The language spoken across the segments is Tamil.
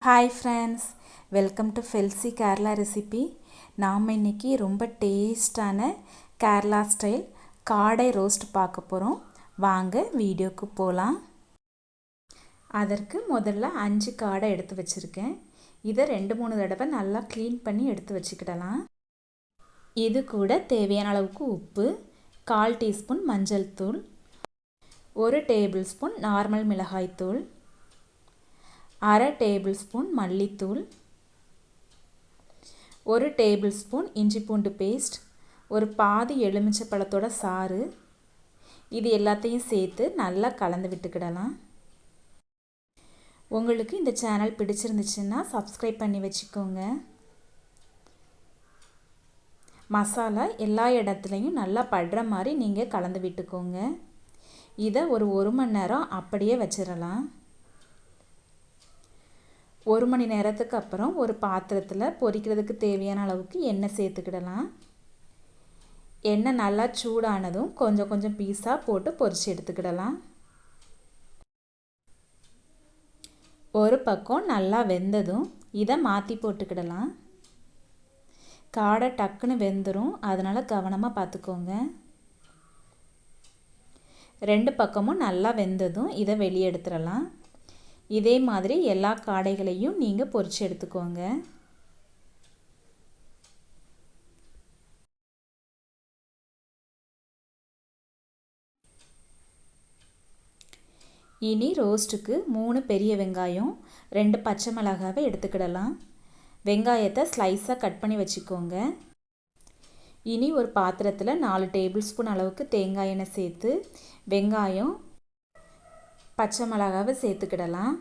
Hi friends, welcome to Felcy Kerala recipe. நாம் இன்றைக்கி ரொம்ப டேஸ்டான கேரளா ஸ்டைல் காடை ரோஸ்ட் பார்க்க போகிறோம். வாங்க வீடியோக்கு போகலாம். அதற்கு முதல்ல 5 காடை எடுத்து வச்சுருக்கேன். இதை 2-3 தடவை நல்லா க்ளீன் பண்ணி எடுத்து வச்சுக்கிடலாம். இது கூட தேவையான அளவுக்கு உப்பு, 1/4 டீஸ்பூன் மஞ்சள் தூள், 1 டேபிள் ஸ்பூன் நார்மல் மிளகாய் தூள், 1/2 டேபிள் ஸ்பூன் மல்லித்தூள், 1 டேபிள் ஸ்பூன் இஞ்சி பூண்டு பேஸ்ட், ஒரு பாதி எலுமிச்சை பழத்தோட சாறு, இது எல்லாத்தையும் சேர்த்து நல்லா கலந்து விட்டுக்கிடலாம். உங்களுக்கு இந்த சேனல் பிடிச்சிருந்துச்சுன்னா சப்ஸ்கிரைப் பண்ணி வச்சுக்கோங்க. மசாலா எல்லா இடத்துலையும் நல்லா படுற மாதிரி நீங்கள் கலந்து விட்டுக்கோங்க. இதை ஒரு 1 மணி நேரம் அப்படியே வச்சிடலாம். 1 மணி நேரத்துக்கு அப்புறம் ஒரு பாத்திரத்தில் பொரிக்கிறதுக்கு தேவையான அளவுக்கு எண்ணெய் சேர்த்துக்கிடலாம். எண்ணெய் நல்லா சூடானதும் கொஞ்சம் கொஞ்சம் பீஸாக போட்டு பொரித்து எடுத்துக்கிடலாம். ஒரு பக்கம் நல்லா வெந்ததும் இதை மாற்றி போட்டுக்கிடலாம். காடை டக்குன்னு வெந்துடும், அதனால் கவனமாக பார்த்துக்கோங்க. 2 பக்கமும் நல்லா வெந்ததும் இதை வெளியே எடுத்துடலாம். இதே மாதிரி எல்லா காடைகளையும் நீங்கள் பொரித்து எடுத்துக்கோங்க. இனி ரோஸ்ட்டுக்கு 3 பெரிய வெங்காயம், 2 பச்சை மிளகாவை எடுத்துக்கிடலாம். வெங்காயத்தை ஸ்லைஸாக கட் பண்ணி வச்சுக்கோங்க. இனி ஒரு பாத்திரத்தில் 4 டேபிள் ஸ்பூன் அளவுக்கு தேங்காய் எண்ணெய் சேர்த்து வெங்காயம், பச்சை மிளகாவை சேர்த்துக்கிடலாம்.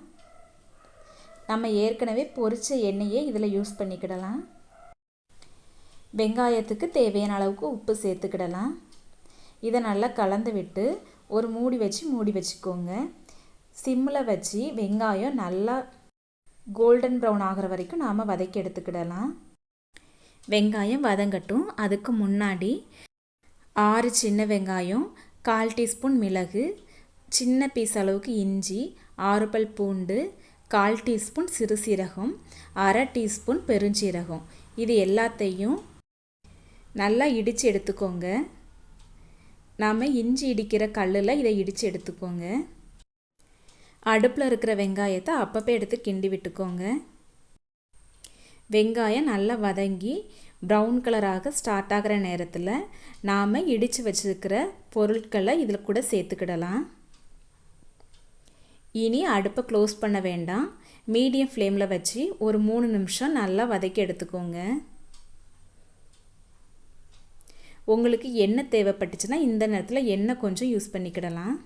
நம்ம ஏற்கனவே பொரித்த எண்ணெயை இதில் யூஸ் பண்ணிக்கிடலாம். வெங்காயத்துக்கு தேவையான அளவுக்கு உப்பு சேர்த்துக்கிடலாம். இதை நல்லா கலந்து விட்டு ஒரு மூடி வச்சுக்கோங்க. சிம்மில் வச்சு வெங்காயம் நல்லா கோல்டன் ப்ரௌன் ஆகிற வரைக்கும் நாம் வதக்கி எடுத்துக்கிடலாம். வெங்காயம் வதங்கட்டும். அதுக்கு முன்னாடி 6 சின்ன வெங்காயம், 1/4 டீஸ்பூன் மிளகு, சின்ன பீஸ் அளவுக்கு இஞ்சி, 6 பல் பூண்டு, 1/4 டீஸ்பூன் சிறு சீரகம், 1/2 டீஸ்பூன் பெருஞ்சீரகம், இது எல்லாத்தையும் நல்லா இடித்து எடுத்துக்கோங்க. நாம் இஞ்சி இடிக்கிற கல்லில் இதை இடித்து எடுத்துக்கோங்க. அடுப்பில் இருக்கிற வெங்காயத்தை அப்பப்போ எடுத்து கிண்டி விட்டுக்கோங்க. வெங்காயம் நல்லா வதங்கி ப்ரௌன் கலராக ஸ்டார்ட் ஆகிற நேரத்தில் நாம் இடித்து வச்சுருக்கிற பொருட்களை இதில் கூட சேர்த்துக்கிடலாம். இனி அடுப்பை க்ளோஸ் பண்ண வேண்டாம். மீடியம் ஃப்ளேமில் வச்சு ஒரு 3 நிமிஷம் நல்லா வதக்கி எடுத்துக்கோங்க. உங்களுக்கு எண்ணெய் தேவைப்பட்டுச்சுன்னா இந்த நேரத்தில் எண்ணெய் கொஞ்சம் யூஸ் பண்ணிக்கிடலாம்.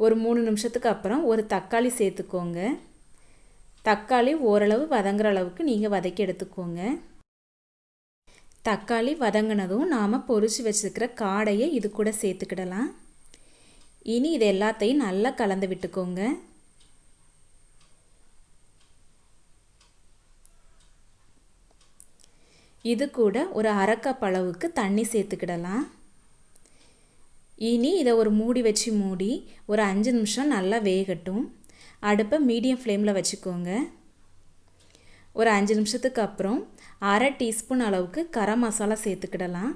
ஒரு 3 நிமிஷத்துக்கு அப்புறம் ஒரு தக்காளி சேர்த்துக்கோங்க. தக்காளி ஓரளவு வதங்குற அளவுக்கு நீங்கள் வதக்கி எடுத்துக்கோங்க. தக்காளி வதங்கினதும் நாம் பொரித்து வச்சுருக்கிற காடையை இது கூட சேர்த்துக்கிடலாம். இனி இது எல்லாத்தையும் நல்லா கலந்து விட்டுக்கோங்க. இது கூட ஒரு 1/2 கப் அளவுக்கு தண்ணி சேர்த்துக்கிடலாம். இனி இதை ஒரு மூடி வச்சு மூடி ஒரு 5 நிமிஷம் நல்லா வேகட்டும். அடுப்பை மீடியம் ஃப்ளேமில் வச்சுக்கோங்க. ஒரு 5 நிமிஷத்துக்கு அப்புறம் 1/2 டீஸ்பூன் அளவுக்கு கரம் மசாலா சேர்த்துக்கிடலாம்.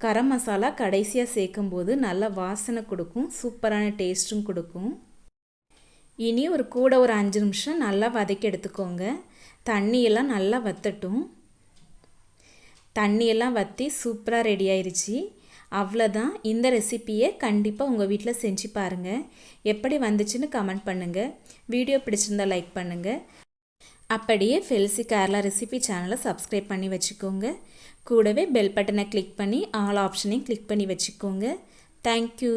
கரம் மசாலா கடைசியாக சேர்க்கும்போது நல்ல வாசனை கொடுக்கும், சூப்பரான டேஸ்ட்டும் கொடுக்கும். இனி ஒரு 5 நிமிஷம் நல்லா வதக்கி எடுத்துக்கோங்க. தண்ணியெல்லாம் நல்லா வற்றட்டும். தண்ணியெல்லாம் வற்றி சூப்பராக ரெடி ஆயிடுச்சு. அவ்வளோதான். இந்த ரெசிப்பியை கண்டிப்பாக உங்கள் வீட்டில் செஞ்சு பாருங்கள். எப்படி வந்துச்சுன்னு கமெண்ட் பண்ணுங்கள். வீடியோ பிடிச்சிருந்தால் லைக் பண்ணுங்கள். அப்படியே ஃபெல்சி கேரளா ரெசிபி சேனலை சப்ஸ்கிரைப் பண்ணி வச்சுக்கோங்க. கூடவே பெல் பட்டனை கிளிக் பண்ணி ஆல் ஆப்ஷனையும் கிளிக் பண்ணி வச்சுக்கோங்க. தேங்க்யூ.